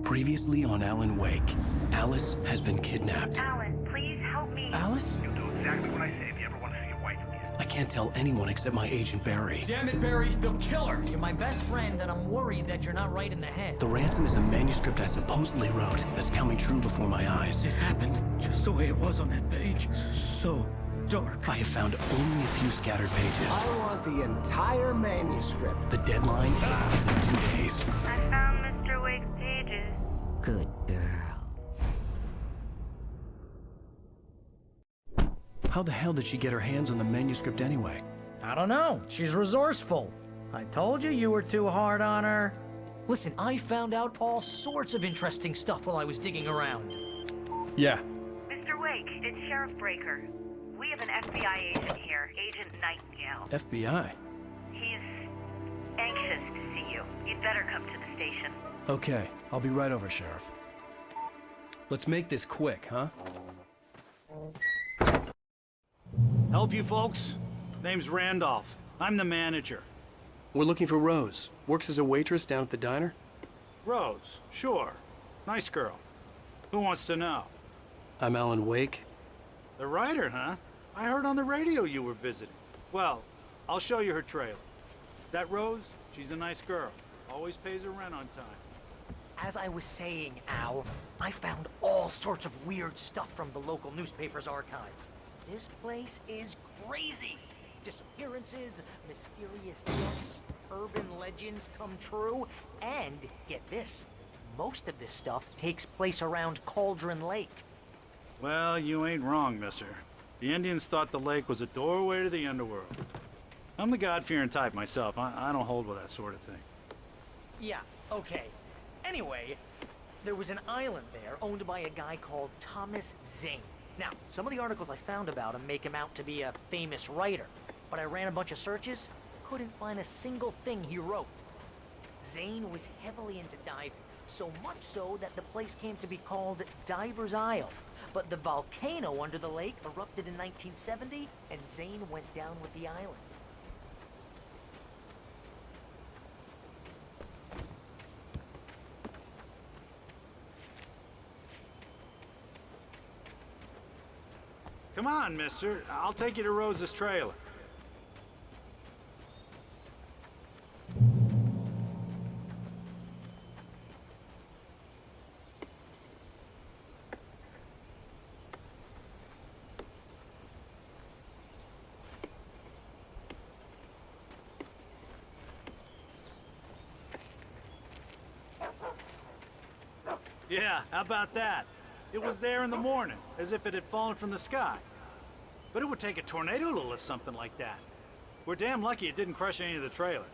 Previously on Alan Wake, Alice has been kidnapped. Alan, please help me. Alice? You'll do exactly what I say if you ever want to see your wife again. I can't tell anyone except my agent Barry. Damn it, Barry, they'll kill her! You're my best friend, and I'm worried that you're not right in the head. The ransom is a manuscript I supposedly wrote that's coming true before my eyes. It happened just the way it was on that page. So dark. I have found only a few scattered pages. I want the entire manuscript. The deadline is in 2 days. I found Mr. Wake's pages. Good girl. How the hell did she get her hands on the manuscript anyway? I don't know. She's resourceful. I told you you were too hard on her. Listen, I found out all sorts of interesting stuff while I was digging around. Yeah. Mr. Wake, it's Sheriff Breaker. We have an FBI agent here, Agent Nightingale. FBI? He's anxious to see you. You'd better come to the station. Okay, I'll be right over, Sheriff. Let's make this quick, huh? Help you folks? Name's Randolph. I'm the manager. We're looking for Rose. Works as a waitress down at the diner. Rose, sure. Nice girl. Who wants to know? I'm Alan Wake. The writer, huh? I heard on the radio you were visiting. Well, I'll show you her trailer. That Rose, she's a nice girl. Always pays her rent on time. As I was saying, Al, I found all sorts of weird stuff from the local newspaper's archives. This place is crazy. Disappearances, mysterious deaths, urban legends come true, and, get this, most of this stuff takes place around Cauldron Lake. Well, you ain't wrong, mister. The Indians thought the lake was a doorway to the underworld. I'm the God-fearing type myself. I don't hold with that sort of thing. Yeah, okay. Anyway, there was an island there owned by a guy called Thomas Zane. Now, some of the articles I found about him make him out to be a famous writer, but I ran a bunch of searches, couldn't find a single thing he wrote. Zane was heavily into diving, so much so that the place came to be called Diver's Isle. But the volcano under the lake erupted in 1970, and Zane went down with the island. Come on, mister. I'll take you to Rose's trailer. Yeah, how about that? It was there in the morning, as if it had fallen from the sky. But it would take a tornado to lift something like that. We're damn lucky it didn't crush any of the trailers.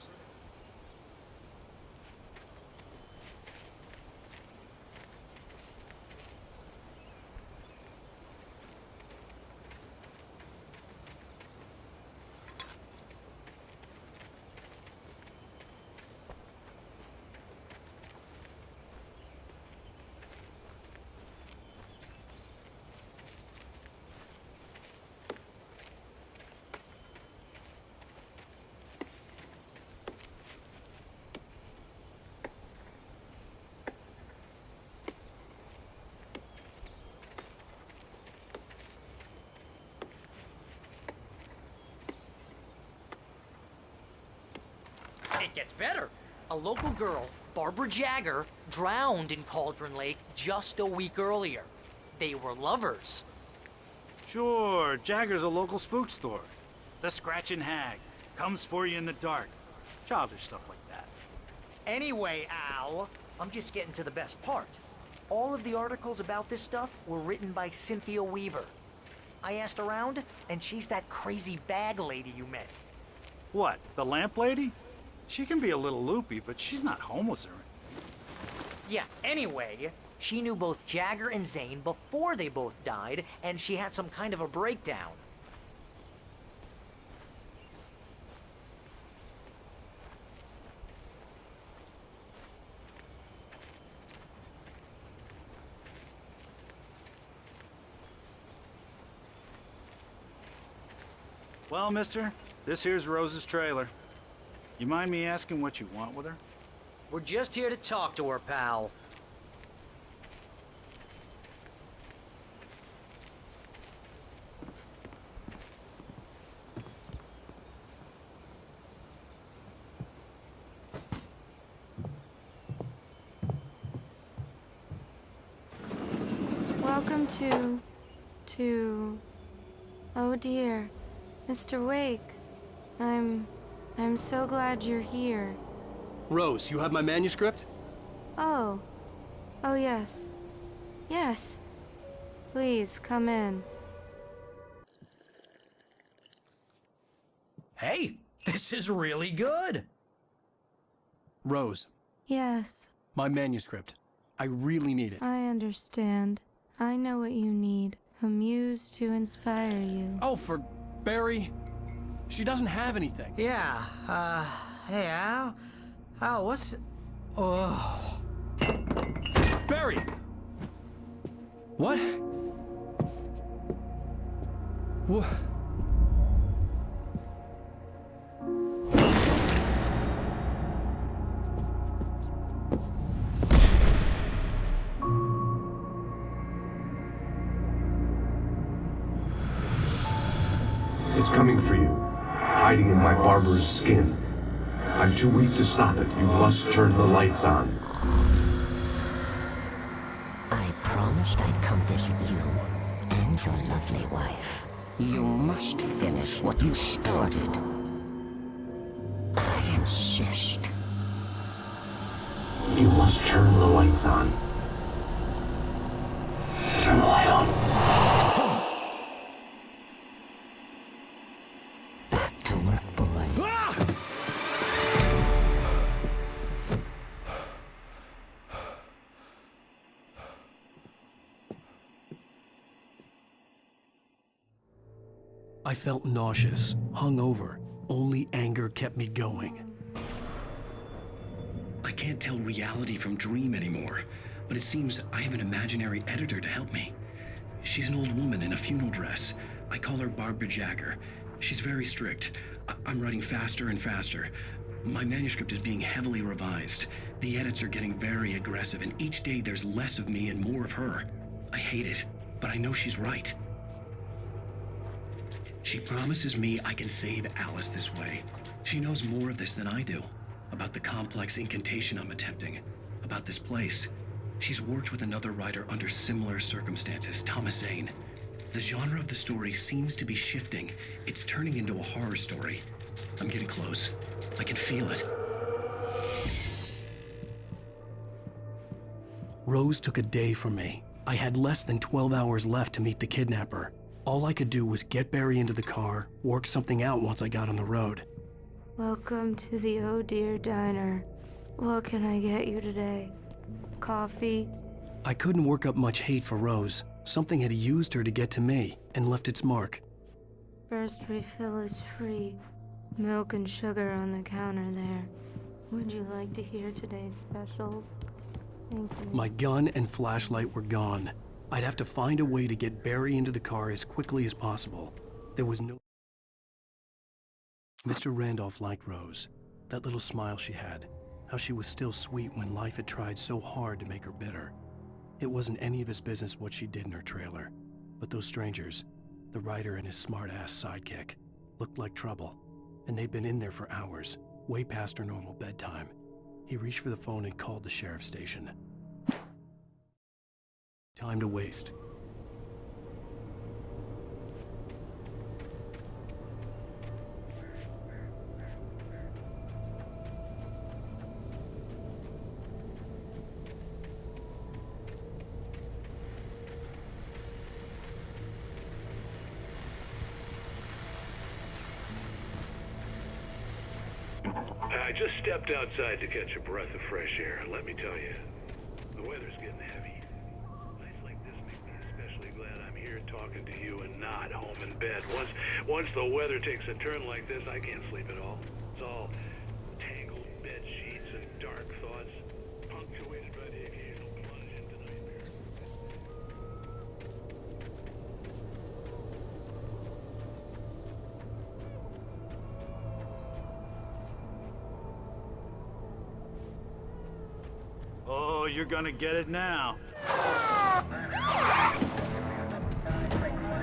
It gets better. A local girl, Barbara Jagger, drowned in Cauldron Lake just a week earlier. They were lovers. Sure, Jagger's a local spook story. The Scratching Hag. Comes for you in the dark. Childish stuff like that. Anyway, Al, I'm just getting to the best part. All of the articles about this stuff were written by Cynthia Weaver. I asked around, and she's that crazy bag lady you met. What, the lamp lady? She can be a little loopy, but she's not homeless or anything. Yeah, anyway, she knew both Jagger and Zane before they both died, and she had some kind of a breakdown. Well, mister, this here's Rose's trailer. You mind me asking what you want with her? We're just here to talk to her, pal. Welcome to... Oh dear, Mr. Wake. I'm so glad you're here. Rose, you have my manuscript? Oh. Oh yes. Yes. Please, come in. Hey, this is really good. Rose, Yes, my manuscript. I really need it. I understand. I know what you need. A muse to inspire you. Oh, for Barry? She doesn't have anything. Yeah, hey, Al? Al, what's... Oh... Barry! What? What? It's coming for you, hiding in my barber's skin. I'm too weak to stop it. You must turn the lights on. I promised I'd come visit you and your lovely wife. You must finish what you started. I insist. You must turn the lights on. Turn the light on. Back to work, boy. I felt nauseous, hungover. Only anger kept me going. I can't tell reality from dream anymore, but it seems I have an imaginary editor to help me. She's an old woman in a funeral dress. I call her Barbara Jagger. She's very strict. I'm writing faster and faster. My manuscript is being heavily revised. The edits are getting very aggressive, and each day there's less of me and more of her. I hate it, but I know she's right. She promises me I can save Alice this way. She knows more of this than I do. About the complex incantation I'm attempting. About this place. She's worked with another writer under similar circumstances, Thomas Zane. The genre of the story seems to be shifting. It's turning into a horror story. I'm getting close. I can feel it. Rose took a day from me. I had less than 12 hours left to meet the kidnapper. All I could do was get Barry into the car, work something out once I got on the road. Welcome to the Oh Dear Diner. What can I get you today? Coffee? I couldn't work up much hate for Rose. Something had used her to get to me and left its mark. First refill is free. Milk and sugar on the counter there. Would you like to hear today's specials? Thank you. My gun and flashlight were gone. I'd have to find a way to get Barry into the car as quickly as possible. There was no... Mr. Randolph liked Rose. That little smile she had. How she was still sweet when life had tried so hard to make her bitter. It wasn't any of his business what she did in her trailer. But those strangers, the writer and his smart-ass sidekick, looked like trouble. And they'd been in there for hours, way past her normal bedtime. He reached for the phone and called the sheriff's station. Time to waste. I just stepped outside to catch a breath of fresh air. Let me tell you, the weather's getting heavy. Nights like this make me especially glad I'm here talking to you and not home in bed. Once the weather takes a turn like this, I can't sleep at all. It's all tangled bed sheets and dark thoughts, punctuated by the occasional plunge into nightmare. Oh, you're gonna get it now.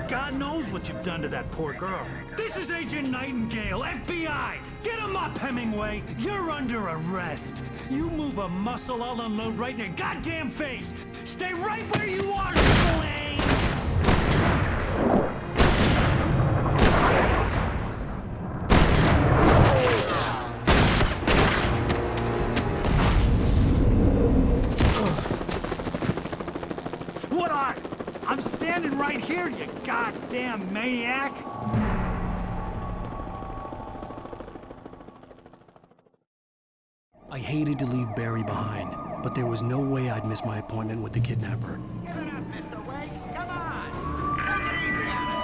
God knows what you've done to that poor girl. This is Agent Nightingale, FBI! Get him up, Hemingway! You're under arrest! You move a muscle, I'll unload right in your goddamn face! Stay right where you are, Triple A! would I? I'm standing right here, you goddamn maniac! I hated to leave Barry behind, but there was no way I'd miss my appointment with the kidnapper. Give it up, Mr. Wake. Come on. Take it easy on it.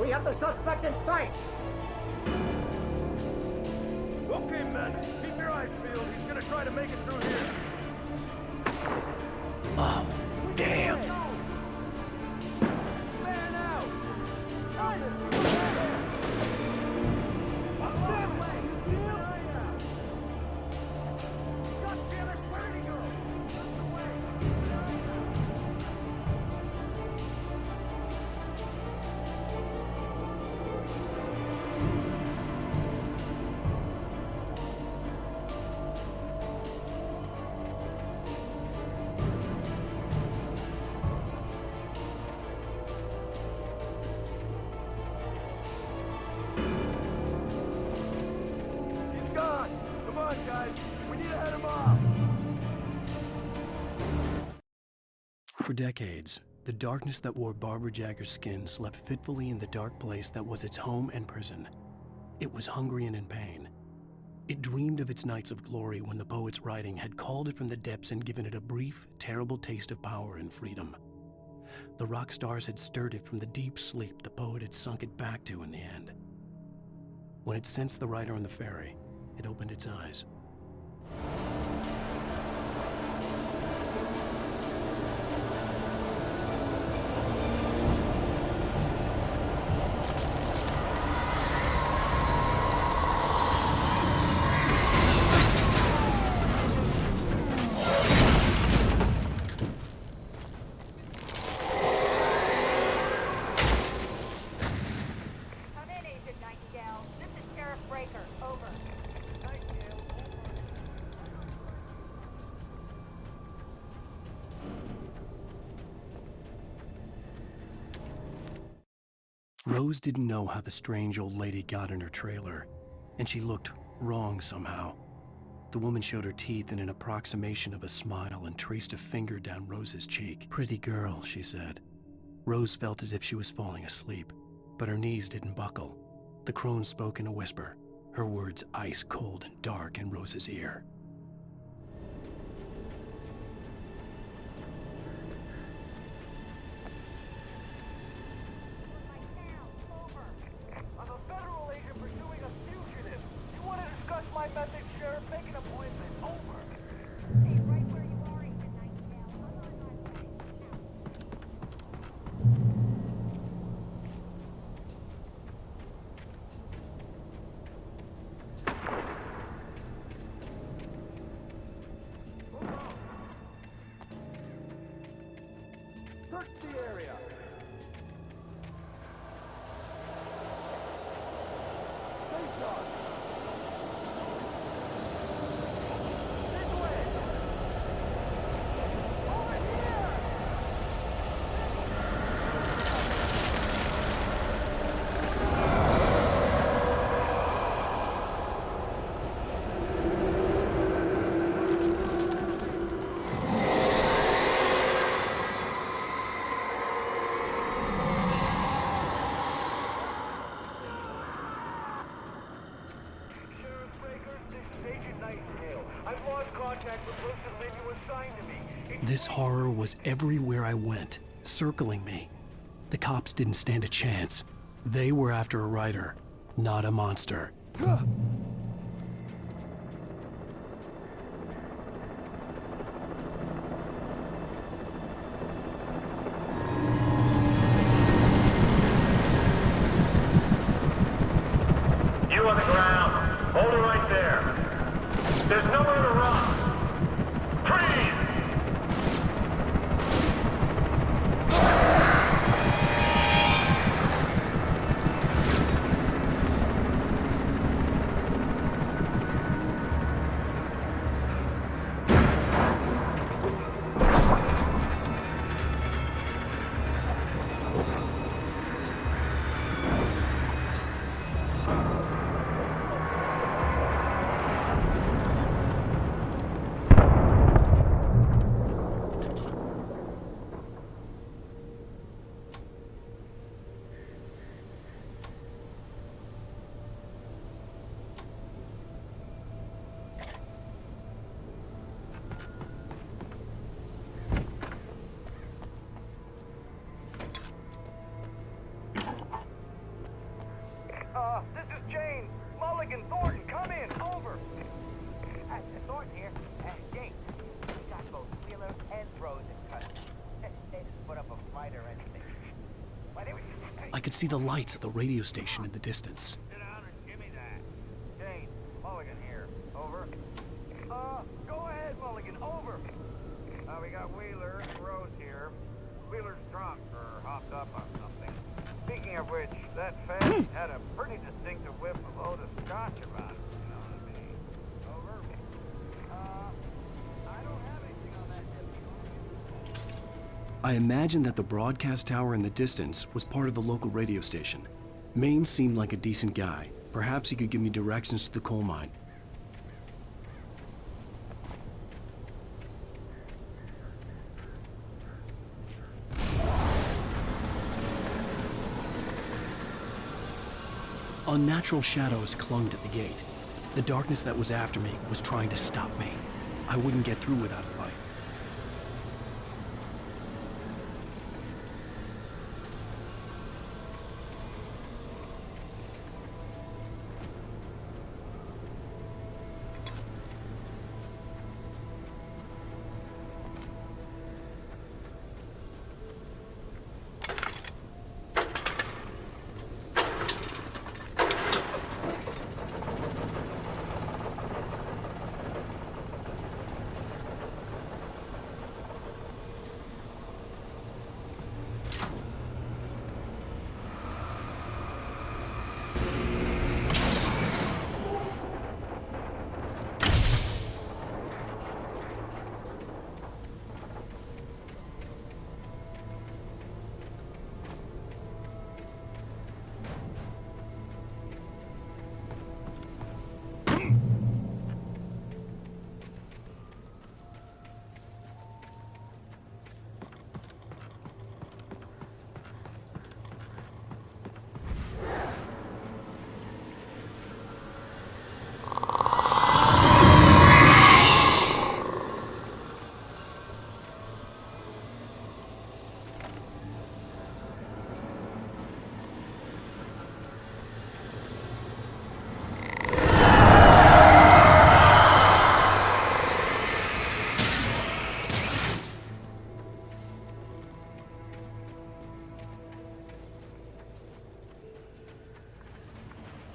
We have the suspect in sight! Okay, men. Keep your eyes peeled. He's gonna try to make it through here. Oh, damn. Man out! God damn it! Where did he go? He's gone! Come on, guys! We need to head him off! For decades, the darkness that wore Barbara Jagger's skin slept fitfully in the dark place that was its home and prison. It was hungry and in pain. It dreamed of its nights of glory when the poet's writing had called it from the depths and given it a brief, terrible taste of power and freedom. The rock stars had stirred it from the deep sleep the poet had sunk it back to in the end. When it sensed the writer on the ferry, it opened its eyes. Rose didn't know how the strange old lady got in her trailer, and she looked wrong somehow. The woman showed her teeth in an approximation of a smile and traced a finger down Rose's cheek. "Pretty girl," she said. Rose felt as if she was falling asleep, but her knees didn't buckle. The crone spoke in a whisper, her words ice cold and dark in Rose's ear. Search the area. Stay sharp. This way. Over here. This horror was everywhere I went, circling me. The cops didn't stand a chance. They were after a writer, not a monster. You on the ground. Hold it right there. There's nowhere to run. Freeze! I could see the lights of the radio station in the distance. Sit down and give me that. Jane, Mulligan here. Over. Go ahead, Mulligan. Over. We got Wheeler and Rose here. Wheeler's drunk or hopped up on something. Speaking of which, that fag had a pretty distinctive whiff of Otis Scotch about it. You know what I mean? Over. I don't have anything on that. I imagined that the broadcast tower in the distance was part of the local radio station. Maine seemed like a decent guy. Perhaps he could give me directions to the coal mine. Unnatural shadows clung to the gate. The darkness that was after me was trying to stop me. I wouldn't get through without a light.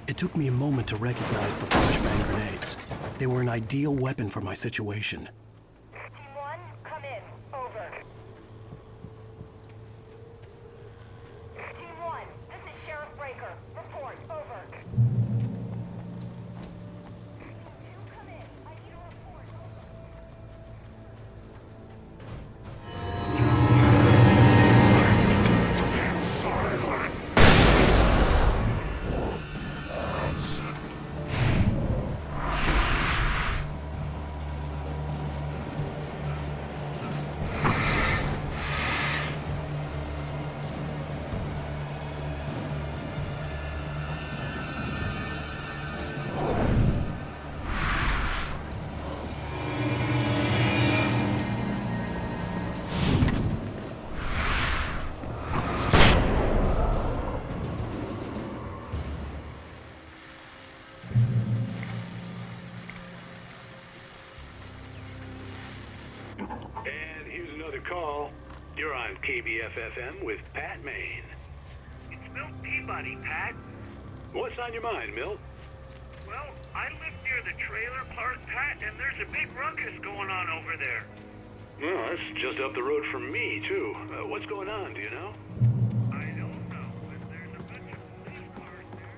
It took me a moment to recognize the flashbang grenades. They were an ideal weapon for my situation. Team 1, come in. Over. Team 1, this is Sheriff Breaker. Report. Over. Team 2, come in. I need a report. And here's another call. You're on KBF-FM with Pat Maine. It's Milt Peabody, Pat. What's on your mind, Milt? Well, I live near the trailer park, Pat, and there's a big ruckus going on over there. Well, that's just up the road from me, too. What's going on, do you know? I don't know, but there's a bunch of police cars there.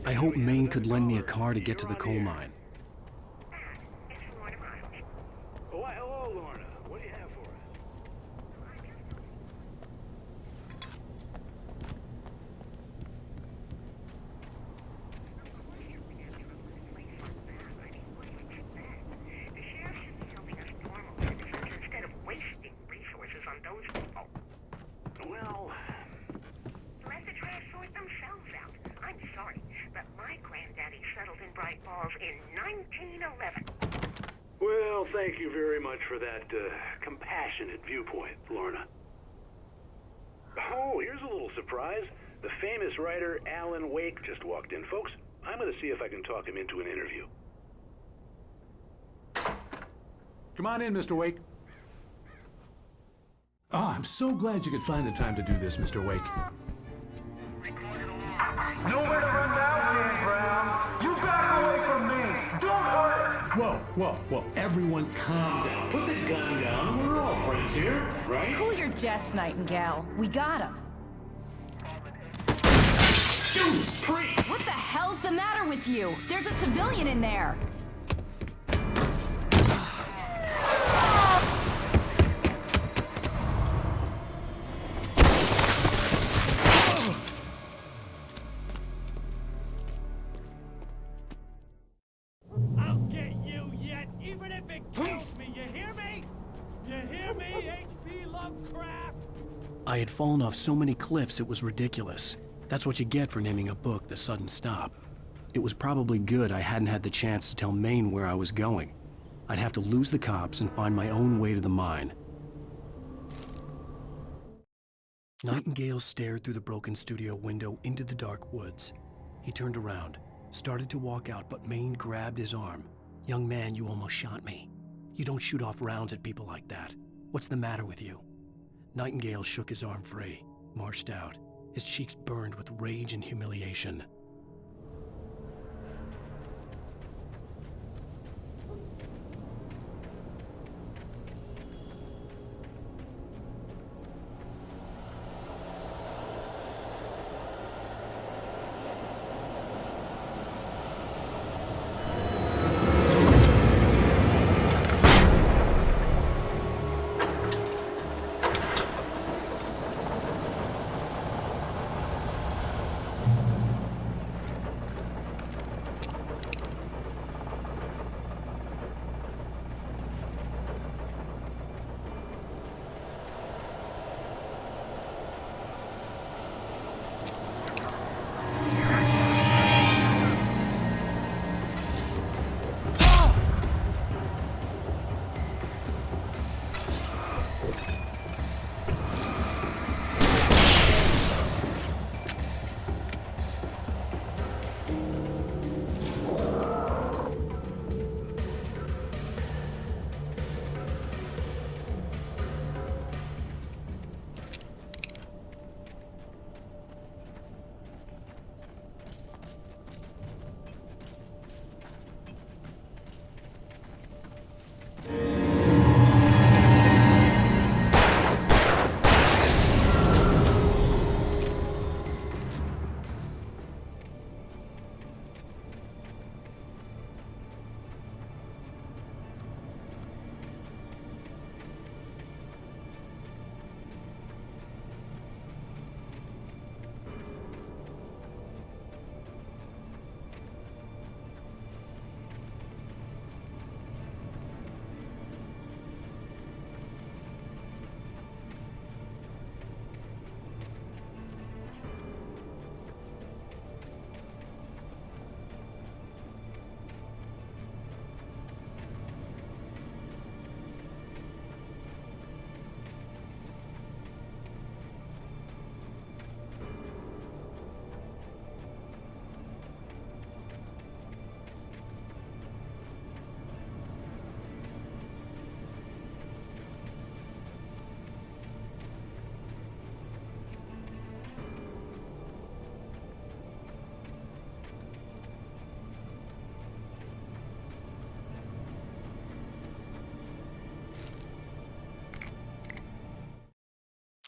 I hope Maine could lend me a car to get to the coal mine. Why, hello, Lorna. What do you have for us? The sheriff should be helping us normal citizens instead of wasting resources on those people. Well, Let the trash sort themselves out. I'm sorry, but my granddaddy settled in Bright Falls in 1911. well, thank you very much for that compassionate viewpoint, Lorna. Oh, here's a little surprise. The famous writer Alan Wake just walked in. Folks, I'm going to see if I can talk him into an interview. Come on in, Mr. Wake. Oh, I'm so glad you could find the time to do this, Mr. Wake. Nowhere to run now, Dan Brown. You back away from me. Don't hurt. Whoa. Everyone calm down. Put the gun down. We're all friends here, right? Cool your jets, Nightingale. We got him. Judas Priest! What the hell's the matter with you? There's a civilian in there. I'll get you yet, even if it kills me. You hear me? You hear me, H.P. Lovecraft? I had fallen off so many cliffs it was ridiculous. That's what you get for naming a book The Sudden Stop. It was probably good I hadn't had the chance to tell Maine where I was going. I'd have to lose the cops and find my own way to the mine. Nightingale stared through the broken studio window into the dark woods. He turned around, started to walk out, but Maine grabbed his arm. "Young man, you almost shot me. You don't shoot off rounds at people like that. What's the matter with you?" Nightingale shook his arm free, marched out. His cheeks burned with rage and humiliation.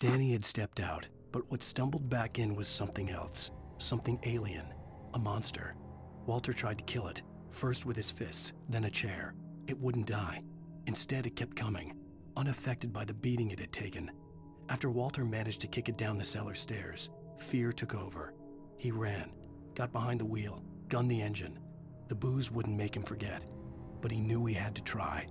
Danny had stepped out, but what stumbled back in was something else, something alien. a monster. Walter tried to kill it, first with his fists, then a chair. It wouldn't die. Instead, it kept coming, unaffected by the beating it had taken. After Walter managed to kick it down the cellar stairs, fear took over. He ran, got behind the wheel, gunned the engine. The booze wouldn't make him forget, but he knew he had to try.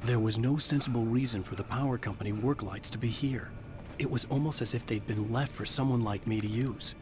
There was no sensible reason for the power company work lights to be here. It was almost as if they'd been left for someone like me to use.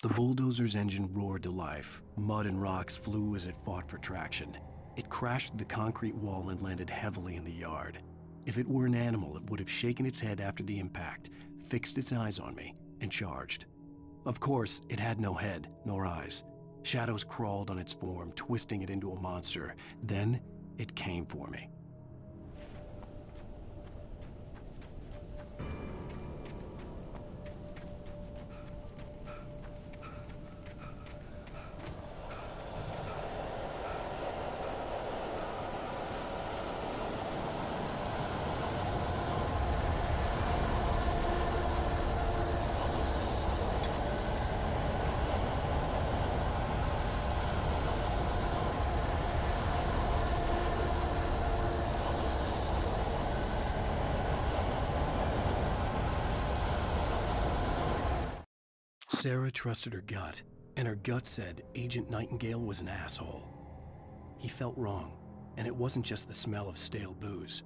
The bulldozer's engine roared to life. Mud and rocks flew as it fought for traction. It crashed through the concrete wall and landed heavily in the yard. If it were an animal, it would have shaken its head after the impact, fixed its eyes on me, and charged. Of course, it had no head, nor eyes. Shadows crawled on its form, twisting it into a monster. Then, it came for me. Sarah trusted her gut, and her gut said Agent Nightingale was an asshole. He felt wrong, and it wasn't just the smell of stale booze.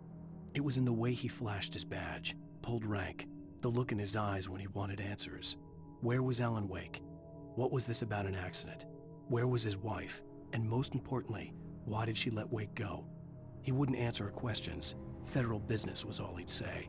It was in the way he flashed his badge, pulled rank, the look in his eyes when he wanted answers. Where was Alan Wake? What was this about an accident? Where was his wife? And most importantly, why did she let Wake go? He wouldn't answer her questions. Federal business was all he'd say.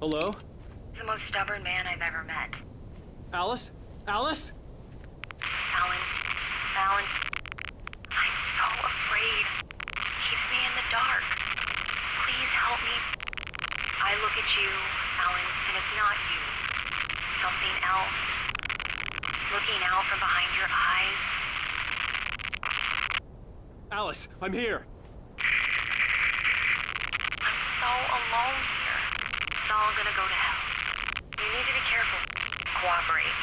Hello? The most stubborn man I've ever met. Alice? Alice? Alan, I'm so afraid. He keeps me in the dark. Please help me. I look at you, Alan, and it's not you. Something else. Looking out from behind your eyes. Alice, I'm here. I'm so alone here. It's all gonna go to hell. You need to be careful. Cooperate.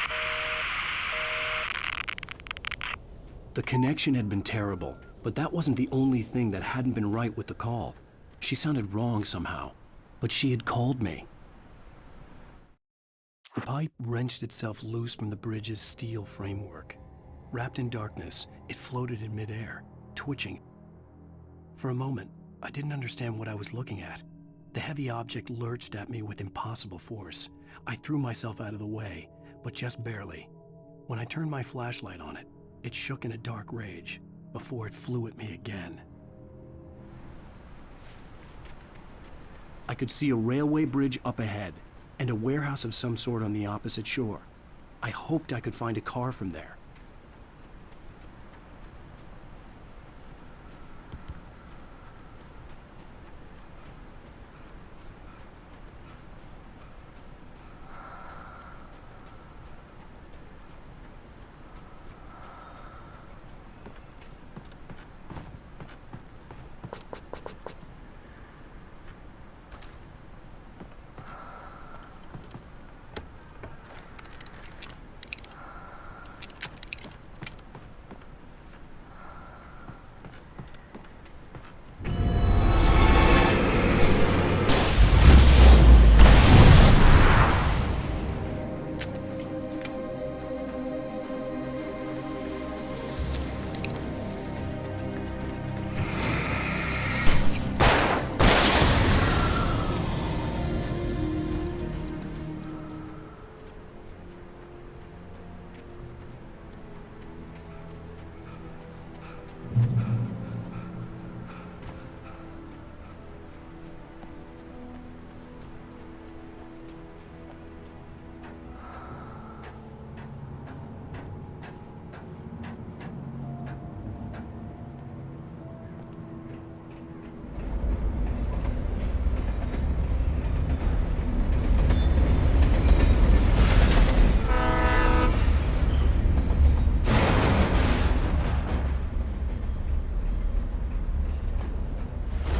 The connection had been terrible, but that wasn't the only thing that hadn't been right with the call. She sounded wrong somehow, but she had called me. The pipe wrenched itself loose from the bridge's steel framework. Wrapped in darkness, it floated in midair, twitching. For a moment, I didn't understand what I was looking at. The heavy object lurched at me with impossible force. I threw myself out of the way, but just barely. When I turned my flashlight on it, it shook in a dark rage before it flew at me again. I could see a railway bridge up ahead and a warehouse of some sort on the opposite shore. I hoped I could find a car from there.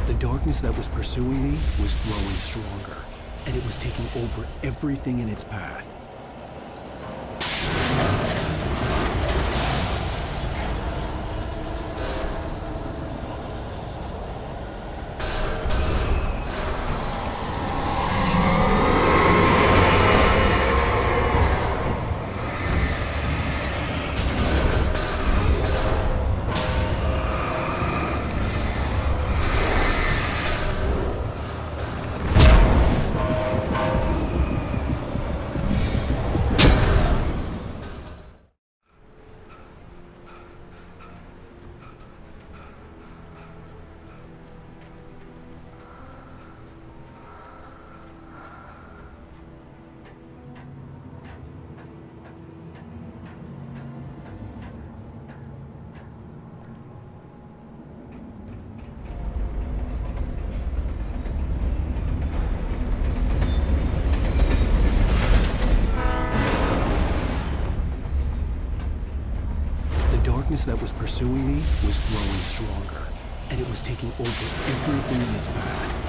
The darkness that was pursuing me was growing stronger, and it was taking over everything in its path. darkness that was pursuing me was growing stronger, and it was taking over everything in its path.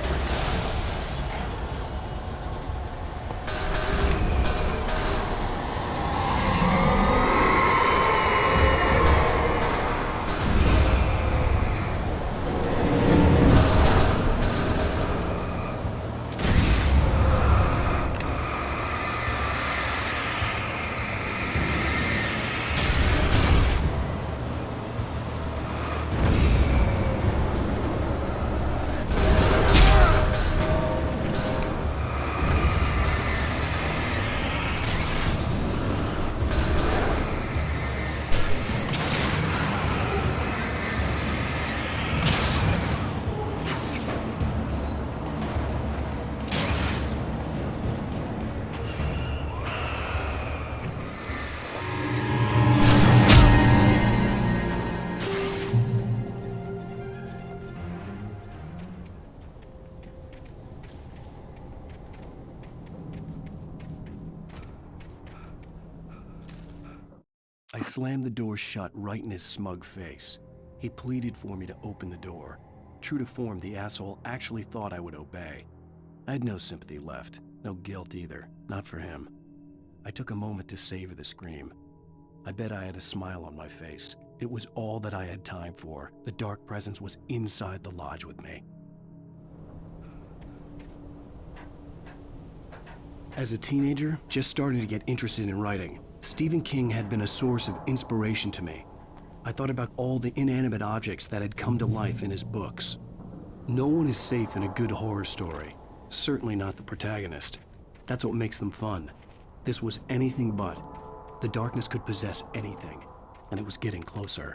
I slammed the door shut right in his smug face. He pleaded for me to open the door. True to form, the asshole actually thought I would obey. I had no sympathy left, no guilt either, not for him. I took a moment to savor the scream. I bet I had a smile on my face. It was all that I had time for. The dark presence was inside the lodge with me. As a teenager, just starting to get interested in writing, Stephen King had been a source of inspiration to me. I thought about all the inanimate objects that had come to life in his books. No one is safe in a good horror story. Certainly not the protagonist. That's what makes them fun. This was anything but. The darkness could possess anything, and it was getting closer.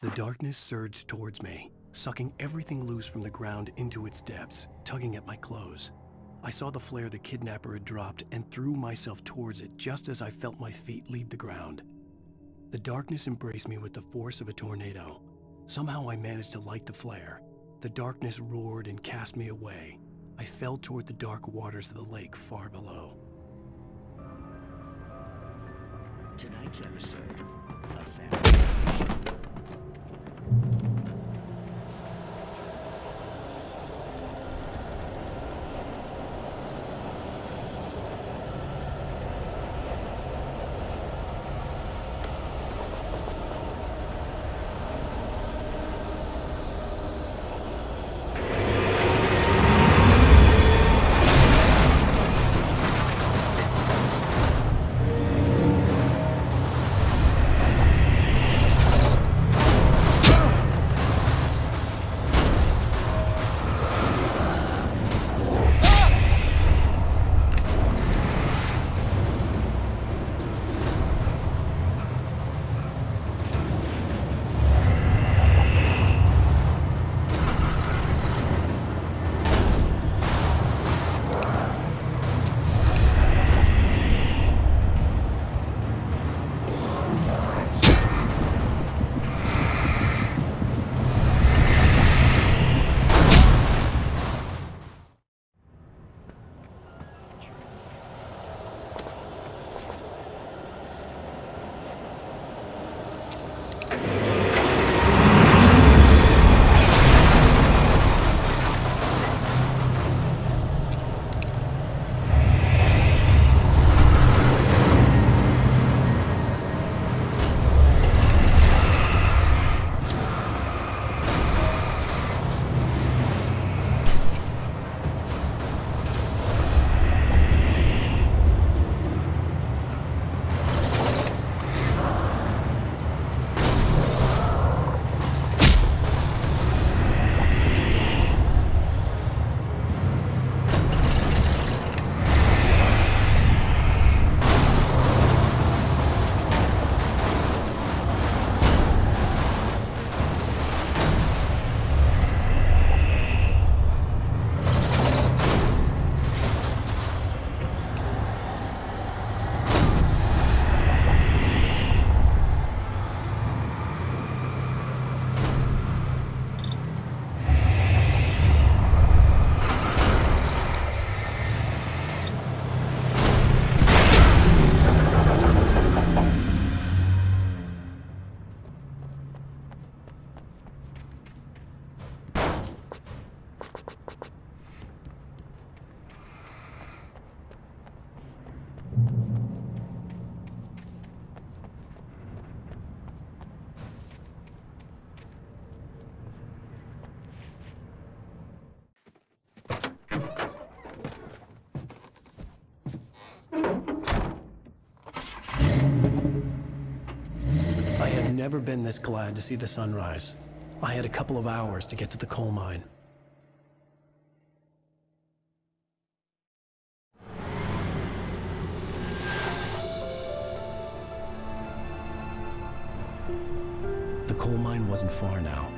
The darkness surged towards me, sucking everything loose from the ground into its depths, tugging at my clothes. I saw the flare the kidnapper had dropped and threw myself towards it just as I felt my feet leave the ground. The darkness embraced me with the force of a tornado. Somehow I managed to light the flare. The darkness roared and cast me away. I fell toward the dark waters of the lake far below. Tonight's episode of never been this glad to see the sunrise. I had a couple of hours to get to the coal mine. The coal mine wasn't far now.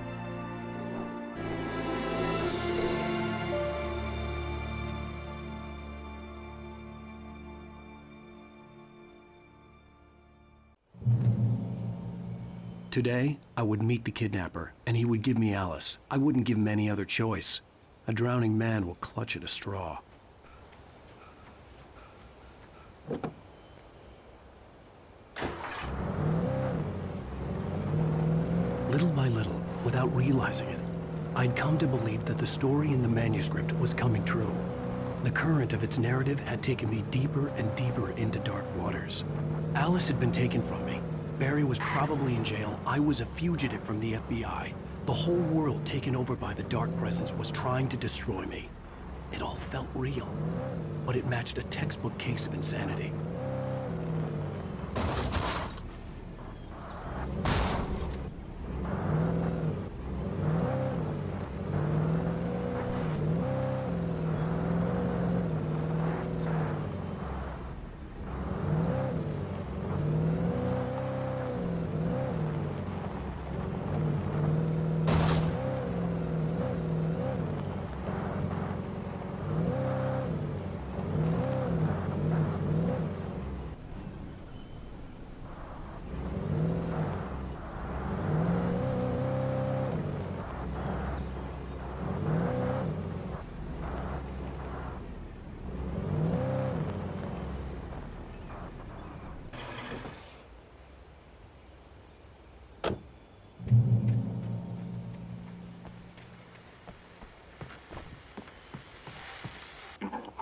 Today, I would meet the kidnapper, and he would give me Alice. I wouldn't give him any other choice. A drowning man will clutch at a straw. Little by little, without realizing it, I'd come to believe that the story in the manuscript was coming true. The current of its narrative had taken me deeper and deeper into dark waters. Alice had been taken from me. Barry was probably in jail. I was a fugitive from the FBI. The whole world taken over by the Dark Presence was trying to destroy me. It all felt real, but it matched a textbook case of insanity.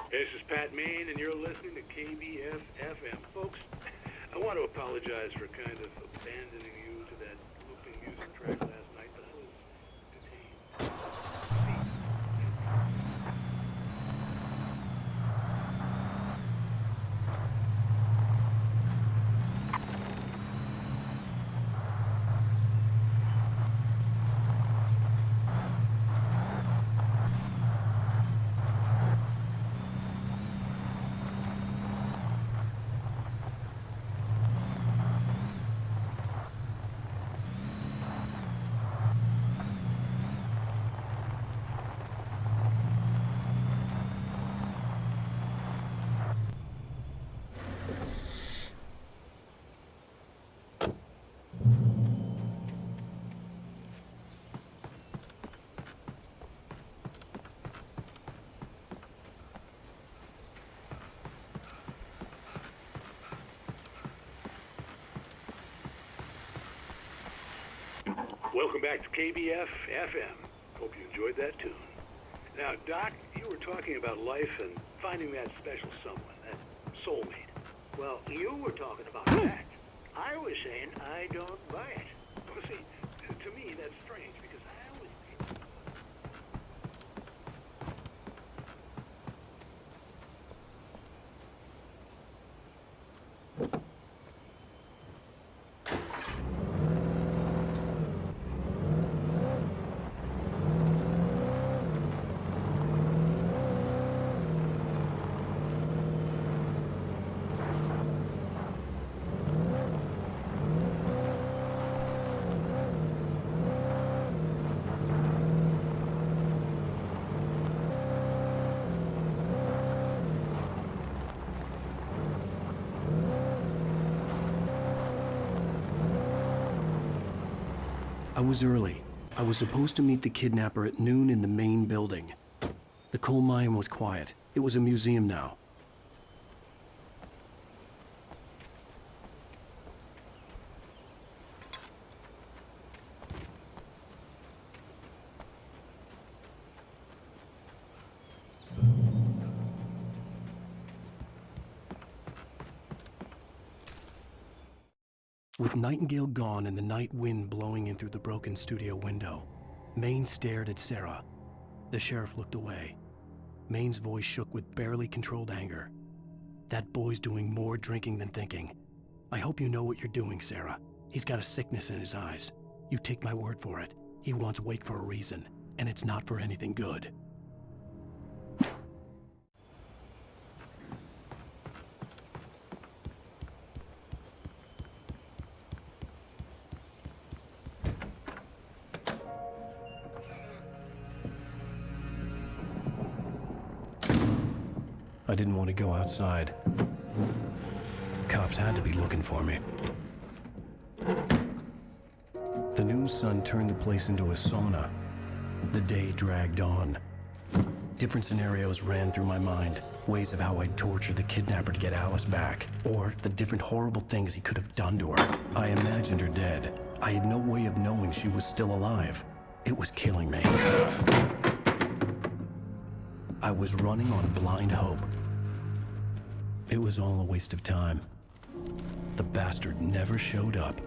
This is Pat Main, and you're listening to KBF-FM. Folks, I want to apologize for kind of abandoning you to that looping music track last night, but I was detained. Welcome back to KBF-FM. Hope you enjoyed that tune. Now, Doc, you were talking about life and finding that special someone, that soulmate. Well, you were talking about that. I was saying I don't buy it. Well, see, to me, that's strange, because I always... I was early. I was supposed to meet the kidnapper at noon in the main building. The coal mine was quiet. It was a museum now. With Nightingale gone and the night wind blowing in through the broken studio window, Maine stared at Sarah. The sheriff looked away. Maine's voice shook with barely controlled anger. That boy's doing more drinking than thinking. I hope you know what you're doing, Sarah. He's got a sickness in his eyes. You take my word for it. He wants Wake for a reason, and it's not for anything good. I didn't want to go outside. Cops had to be looking for me. The noon sun turned the place into a sauna. The day dragged on. Different scenarios ran through my mind. Ways of how I'd torture the kidnapper to get Alice back. Or the different horrible things he could have done to her. I imagined her dead. I had no way of knowing she was still alive. It was killing me. I was running on blind hope. It was all a waste of time. The bastard never showed up.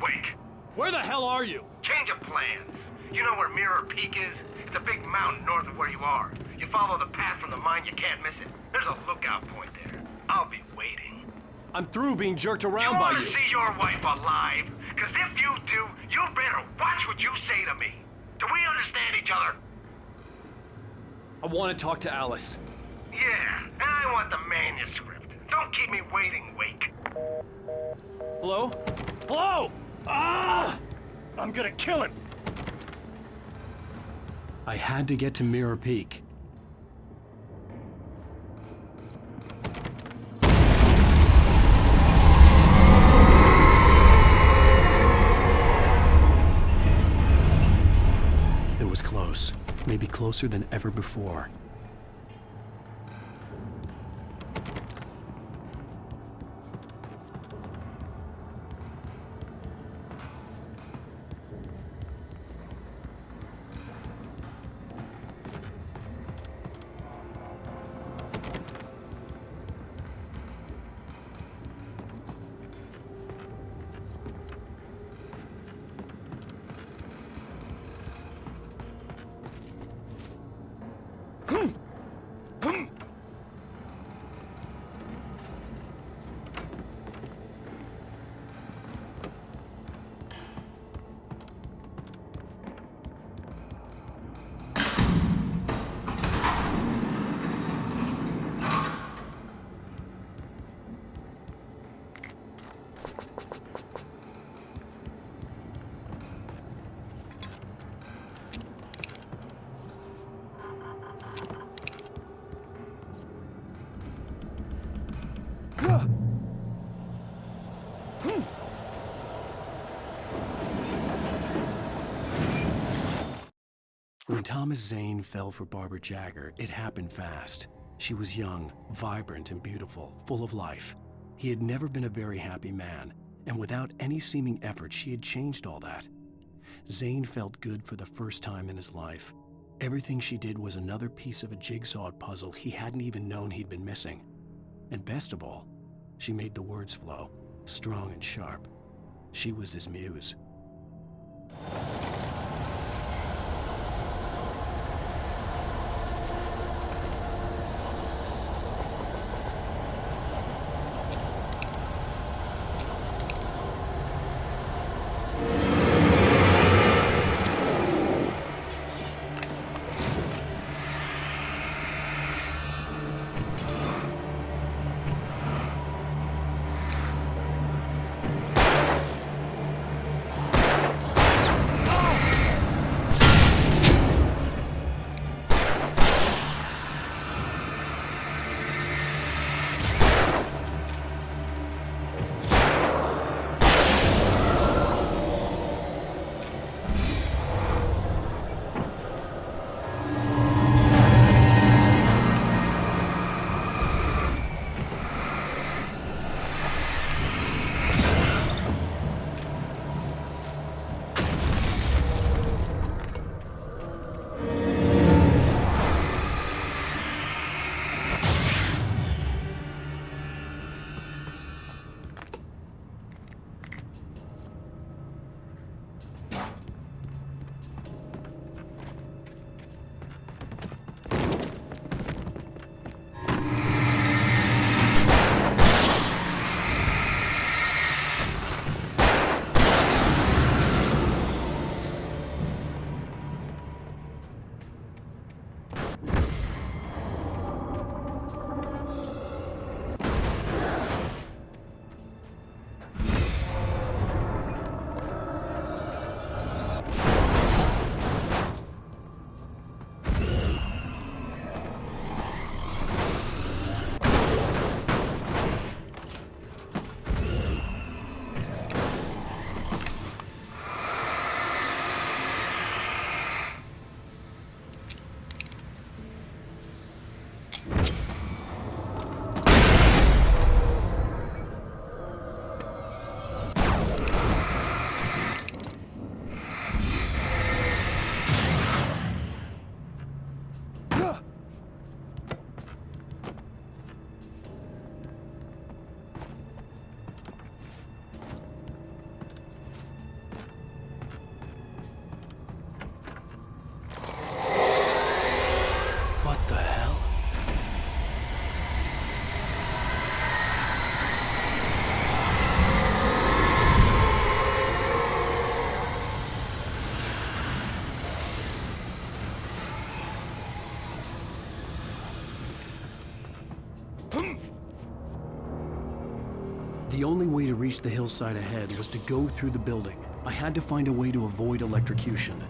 Wake! Where the hell are you? Change of plans. You know where Mirror Peak is? It's a big mountain north of where you are. You follow the path from the mine, you can't miss it. There's a lookout point there. I'll be waiting. I'm through being jerked around by You you. want to see your wife alive? Because if you do, you better watch what you say to me. Do we understand each other? I want to talk to Alice. Yeah, and I want the manuscript. Don't keep me waiting, Wake. Hello? Hello! Ah! I'm gonna kill him! I had to get to Mirror Peak. It was close. Maybe closer than ever before. When Thomas Zane fell for Barbara Jagger, it happened fast. She was young, vibrant, and beautiful, full of life. He had never been a very happy man, and without any seeming effort, she had changed all that. Zane felt good for the first time in his life. Everything she did was another piece of a jigsaw puzzle he hadn't even known he'd been missing. And best of all, she made the words flow, strong and sharp. She was his muse. The only way to reach the hillside ahead was to go through the building. I had to find a way to avoid electrocution.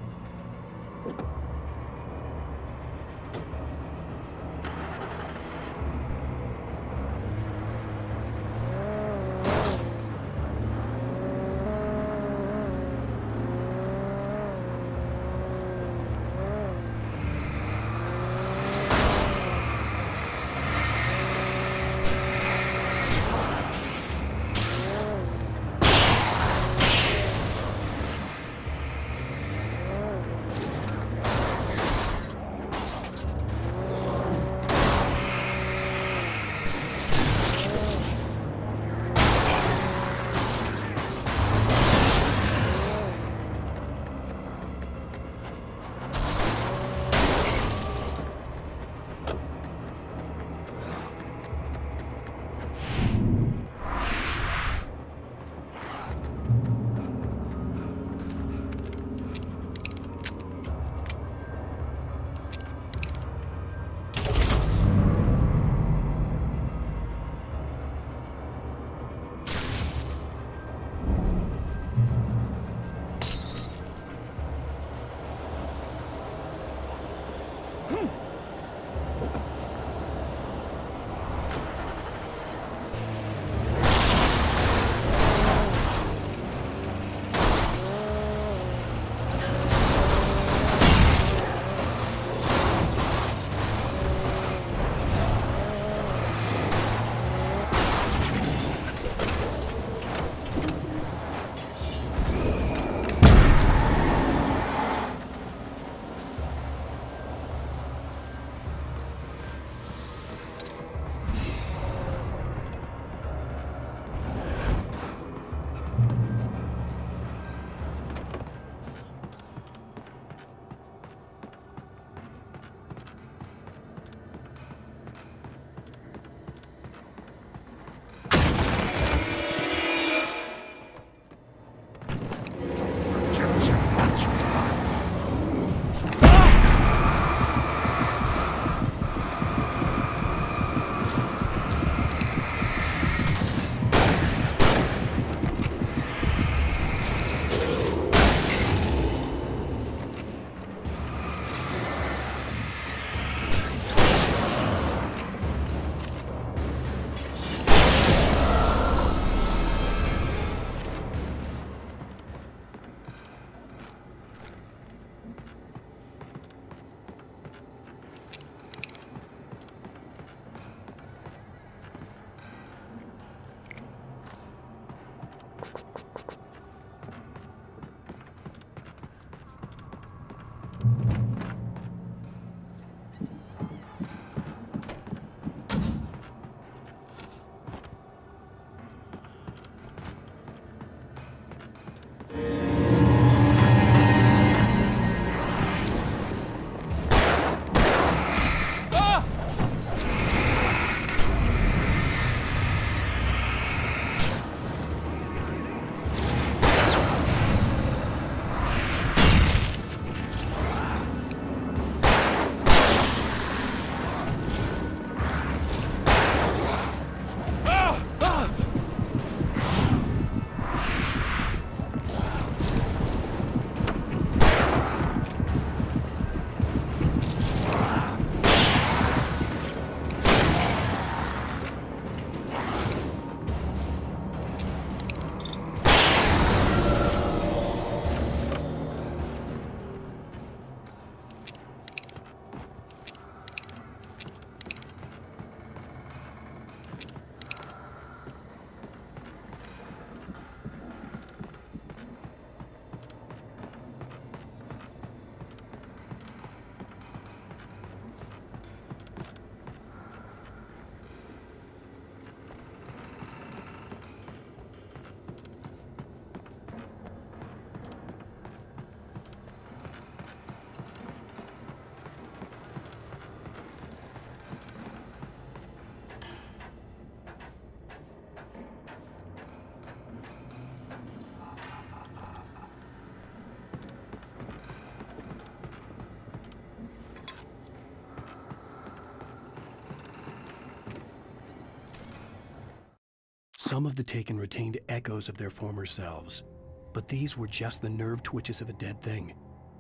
Some of the taken retained echoes of their former selves, but these were just the nerve twitches of a dead thing.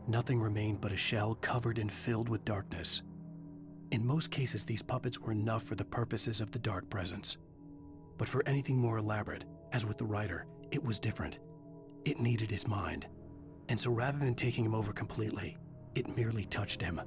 Nothing remained but a shell covered and filled with darkness. In most cases, these puppets were enough for the purposes of the dark presence. But for anything more elaborate, as with the writer, it was different. It needed his mind. And so rather than taking him over completely, it merely touched him.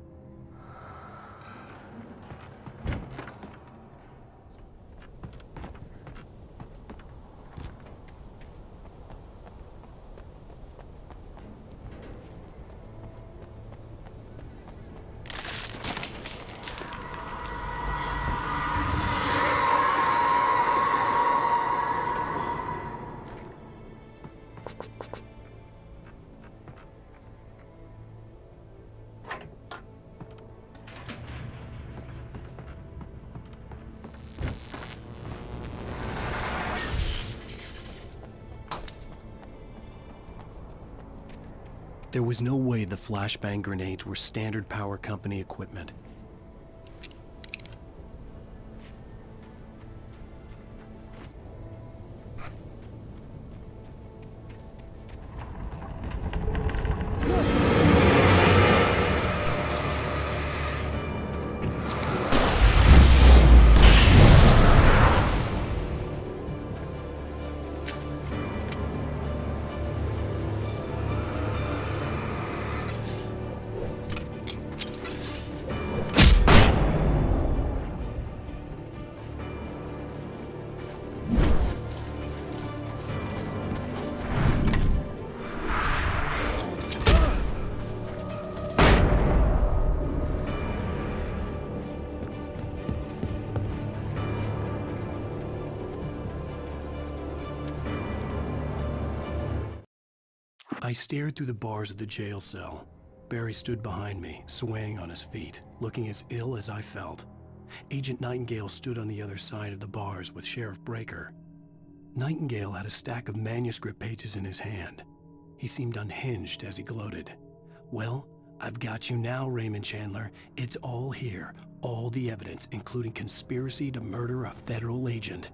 There was no way the flashbang grenades were standard power company equipment. I stared through the bars of the jail cell. Barry stood behind me, swaying on his feet, looking as ill as I felt. Agent Nightingale stood on the other side of the bars with Sheriff Breaker. Nightingale had a stack of manuscript pages in his hand. He seemed unhinged as he gloated. "Well, I've got you now, Raymond Chandler. It's all here, all the evidence, including conspiracy to murder a federal agent."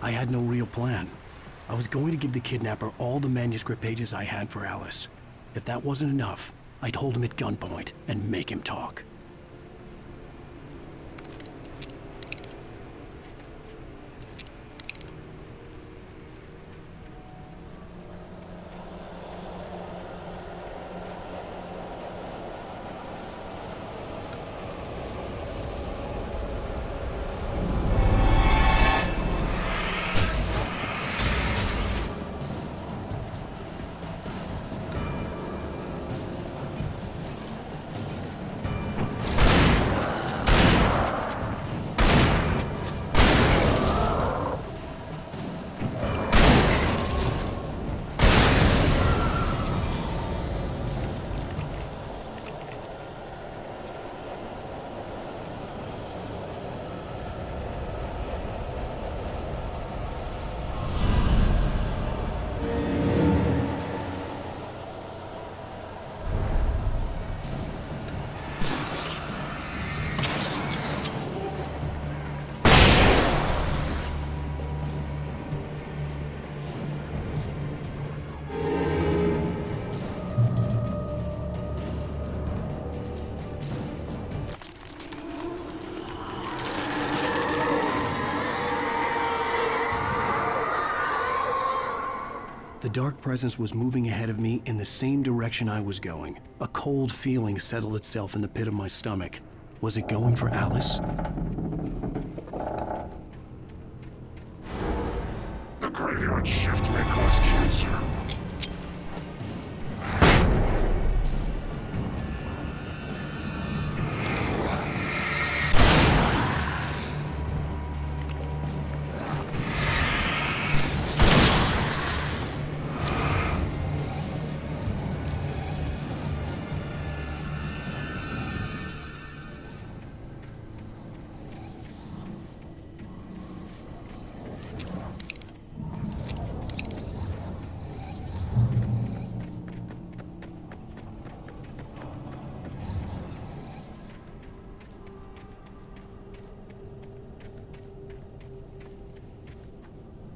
I had no real plan. I was going to give the kidnapper all the manuscript pages I had for Alice. If that wasn't enough, I'd hold him at gunpoint and make him talk. dark presence was moving ahead of me in the same direction I was going. A cold feeling settled itself in the pit of my stomach. Was it going for Alice? The graveyard shift may cause cancer.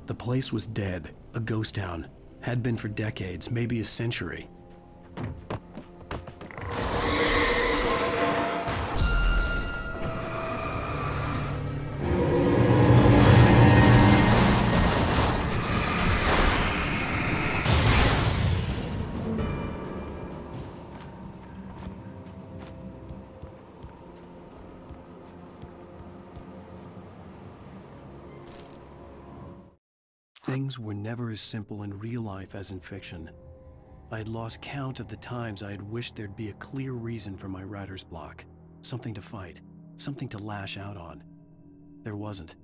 The place was dead, a ghost town. Had been for decades, maybe a century. Things were never as simple in real life as in fiction. I had lost count of the times I had wished there'd be a clear reason for my writer's block. Something to fight, something to lash out on. There wasn't.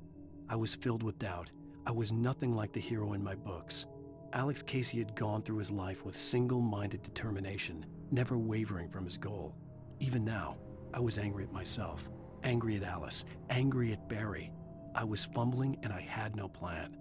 I was filled with doubt. I was nothing like the hero in my books. Alex Casey had gone through his life with single-minded determination, never wavering from his goal. Even now, I was angry at myself, angry at Alice, angry at Barry. I was fumbling and I had no plan.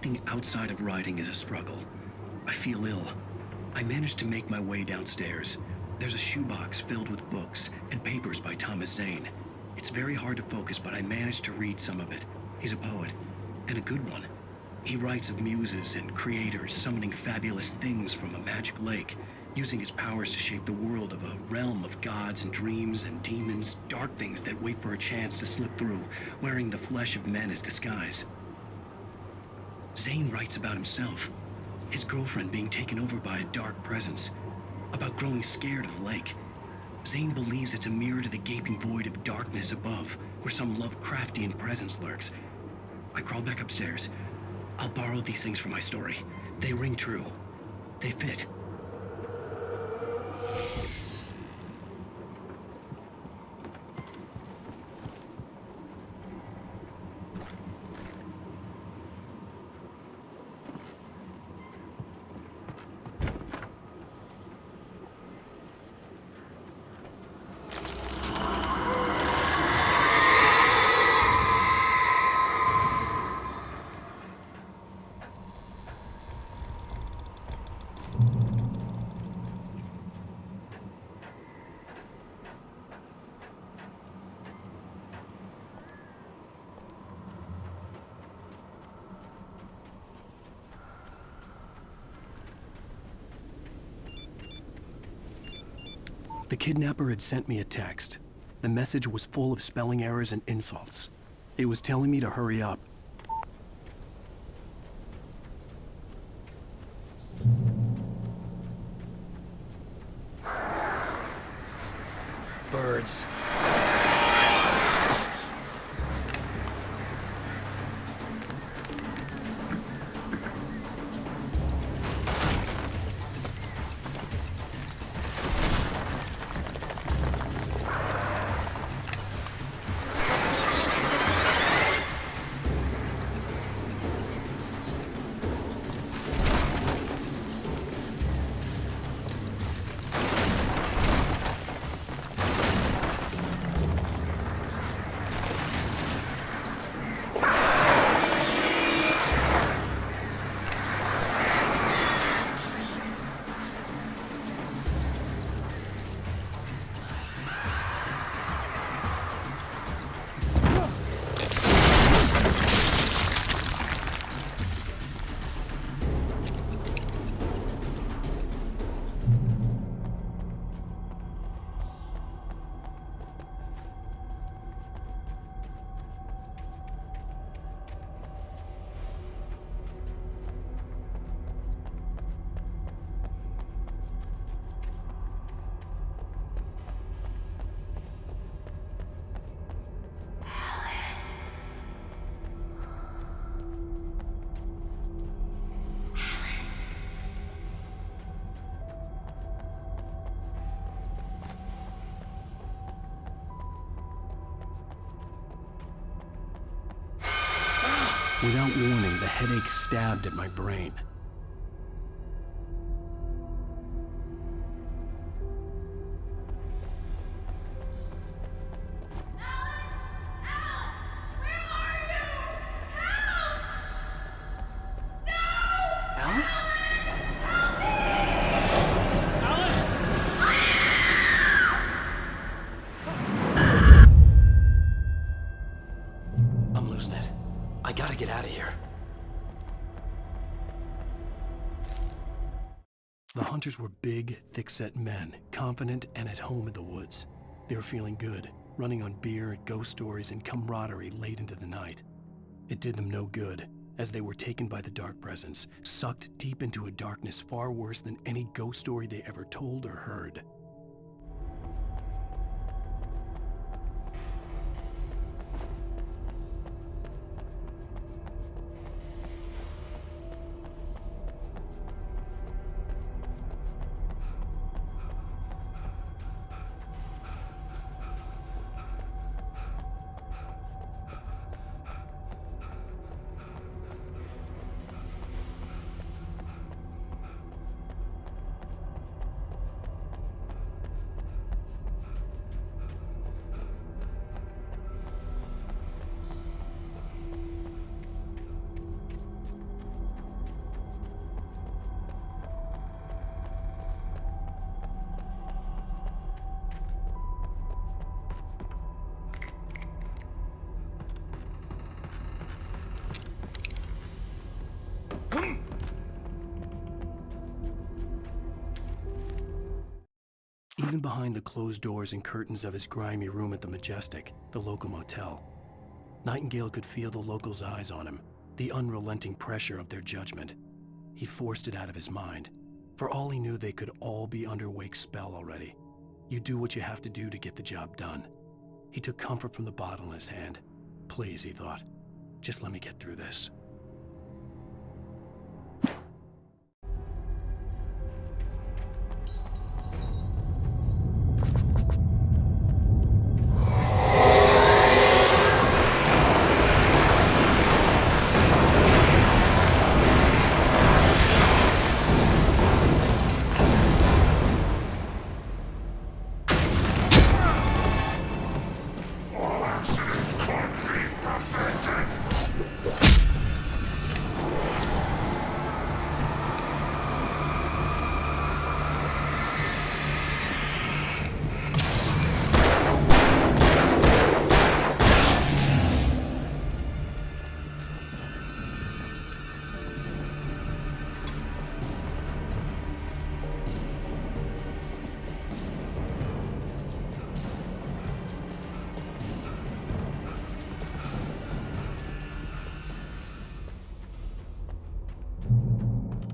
Anything outside of writing is a struggle. I feel ill. I managed to make my way downstairs. There's a shoebox filled with books and papers by Thomas Zane. It's very hard to focus, but I managed to read some of it. He's a poet, and a good one. He writes of muses and creators summoning fabulous things from a magic lake, using his powers to shape the world of a realm of gods and dreams and demons, dark things that wait for a chance to slip through, wearing the flesh of men as disguise. Zane writes about himself, his girlfriend being taken over by a dark presence, about growing scared of the lake. Zane believes it's a mirror to the gaping void of darkness above, where some Lovecraftian presence lurks. I crawl back upstairs. I'll borrow these things for my story. They ring true. They fit. The kidnapper had sent me a text. The message was full of spelling errors and insults. It was telling me to hurry up. Birds. Without warning, the headache stabbed at my brain. Alice? I'm losing it. I gotta get out of here. The hunters were big, thick-set men, confident and at home in the woods. They were feeling good, running on beer, ghost stories, and camaraderie late into the night. It did them no good, as they were taken by the dark presence, sucked deep into a darkness far worse than any ghost story they ever told or heard. even behind the closed doors and curtains of his grimy room at the Majestic, the local motel. Nightingale could feel the locals' eyes on him, the unrelenting pressure of their judgment. He forced it out of his mind. For all he knew, they could all be under Wake's spell already. You do what you have to do to get the job done. He took comfort from the bottle in his hand. Please, he thought, just let me get through this.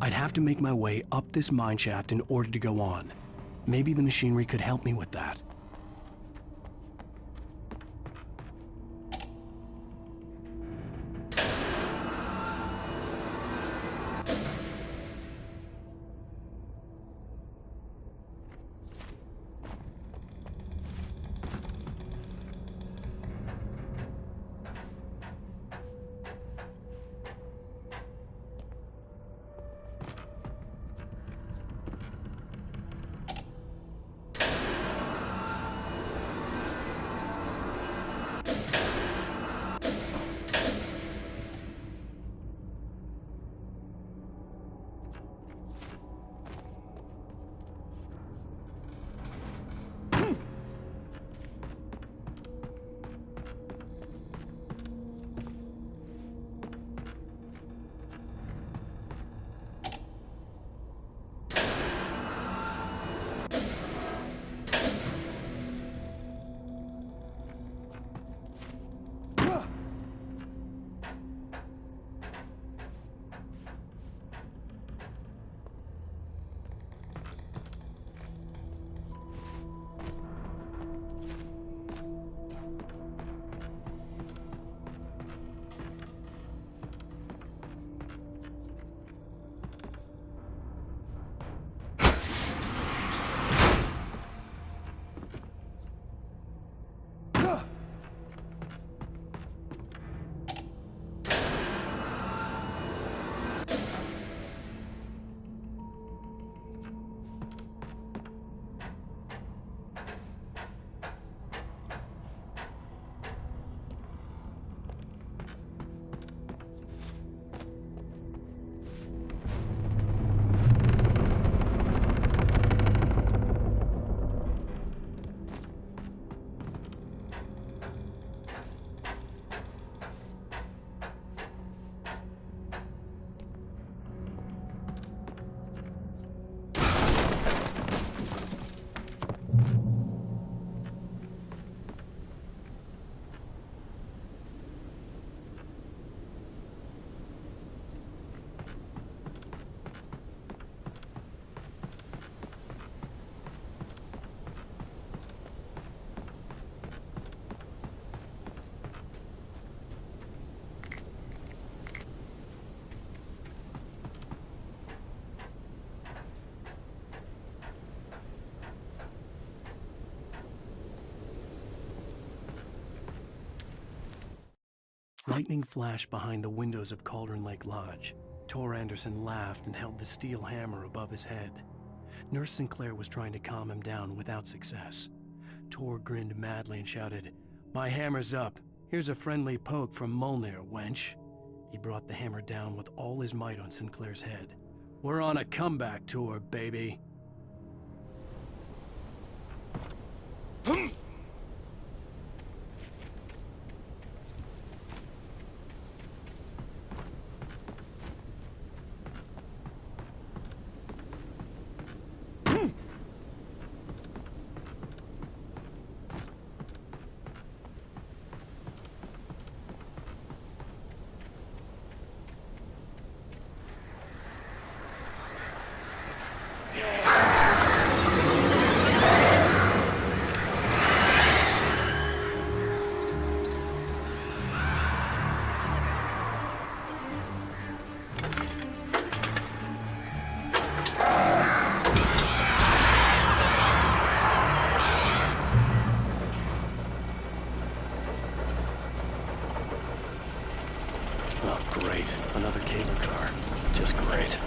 I'd have to make my way up this mineshaft in order to go on. Maybe the machinery could help me with that. Lightning flashed behind the windows of Cauldron Lake Lodge. Tor Anderson laughed and held the steel hammer above his head. Nurse Sinclair was trying to calm him down without success. Tor grinned madly and shouted, "My hammer's up. Here's a friendly poke from Molnir, wench." He brought the hammer down with all his might on Sinclair's head. "We're on a comeback tour, baby." cable car. Just great.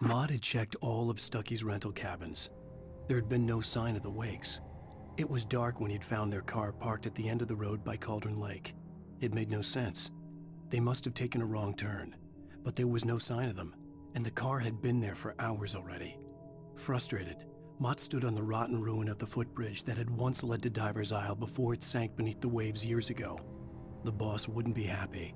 Maud had checked all of Stucky's rental cabins. There had been no sign of the Wakes. It was dark when he'd found their car parked at the end of the road by Cauldron Lake. It made no sense. They must have taken a wrong turn, but there was no sign of them, and the car had been there for hours already. Frustrated, Mott stood on the rotten ruin of the footbridge that had once led to Diver's Isle before it sank beneath the waves years ago. The boss wouldn't be happy.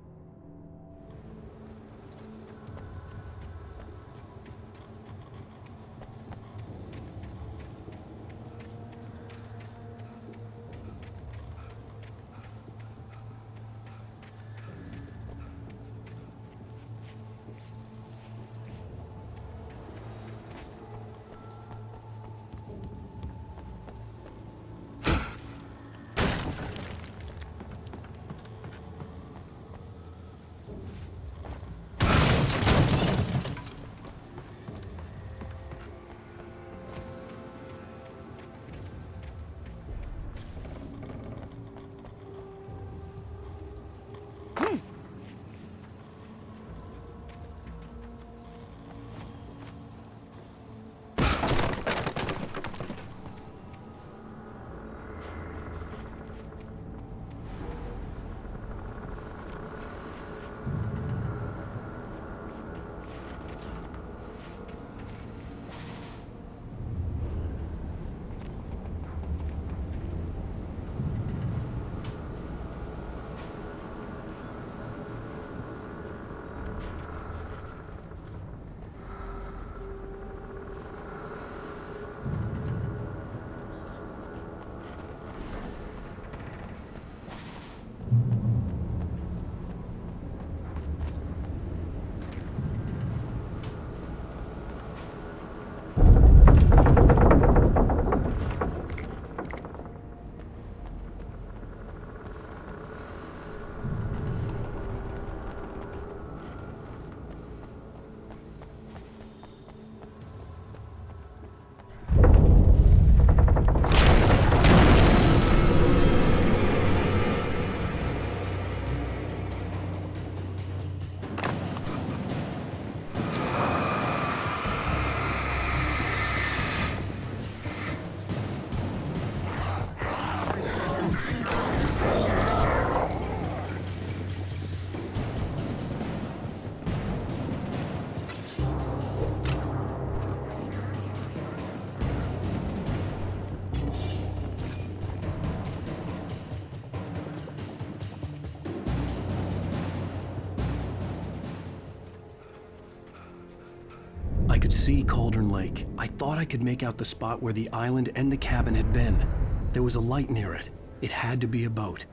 I could see Cauldron Lake. I thought I could make out the spot where the island and the cabin had been. There was a light near it. It had to be a boat.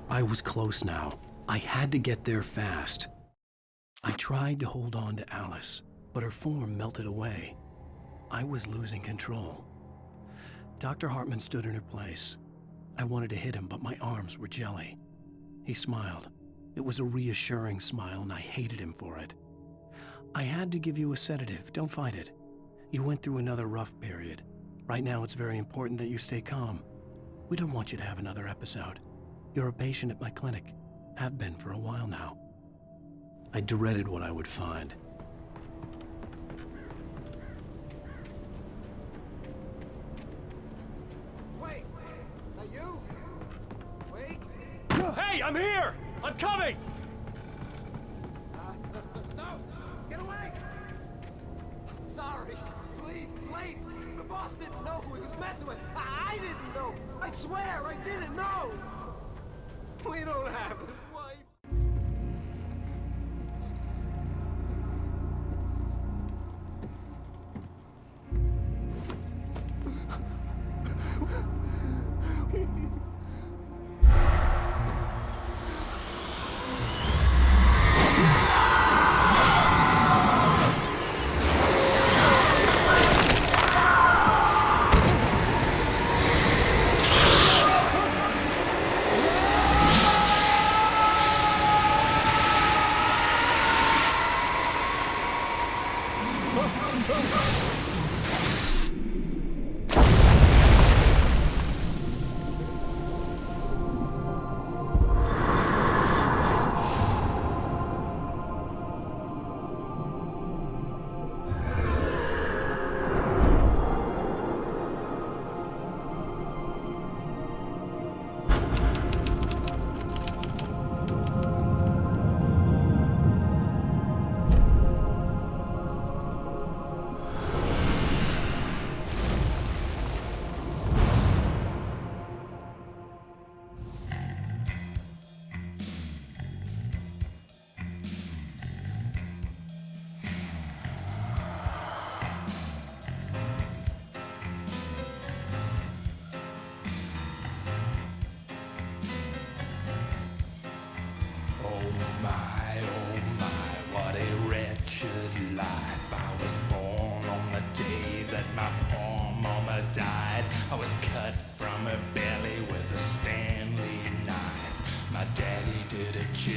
I was close now. I had to get there fast. I tried to hold on to Alice, but her form melted away. I was losing control. Dr. Hartman stood in her place. I wanted to hit him, but my arms were jelly. He smiled. It was a reassuring smile, and I hated him for it. I had to give you a sedative. Don't fight it. You went through another rough period. Right now, it's very important that you stay calm. We don't want you to have another episode. You're a patient at my clinic. Have been for a while now. I dreaded what I would find. Wait! Are you? Wait! Hey, I'm here! I'm coming! No! Get away! Sorry. Please, late. The boss didn't know who he was messing with. I didn't know. I swear I didn't know. We don't have a wife. life. I was born on the day that my poor mama died. I was cut from her belly with a Stanley knife. My daddy did a jig.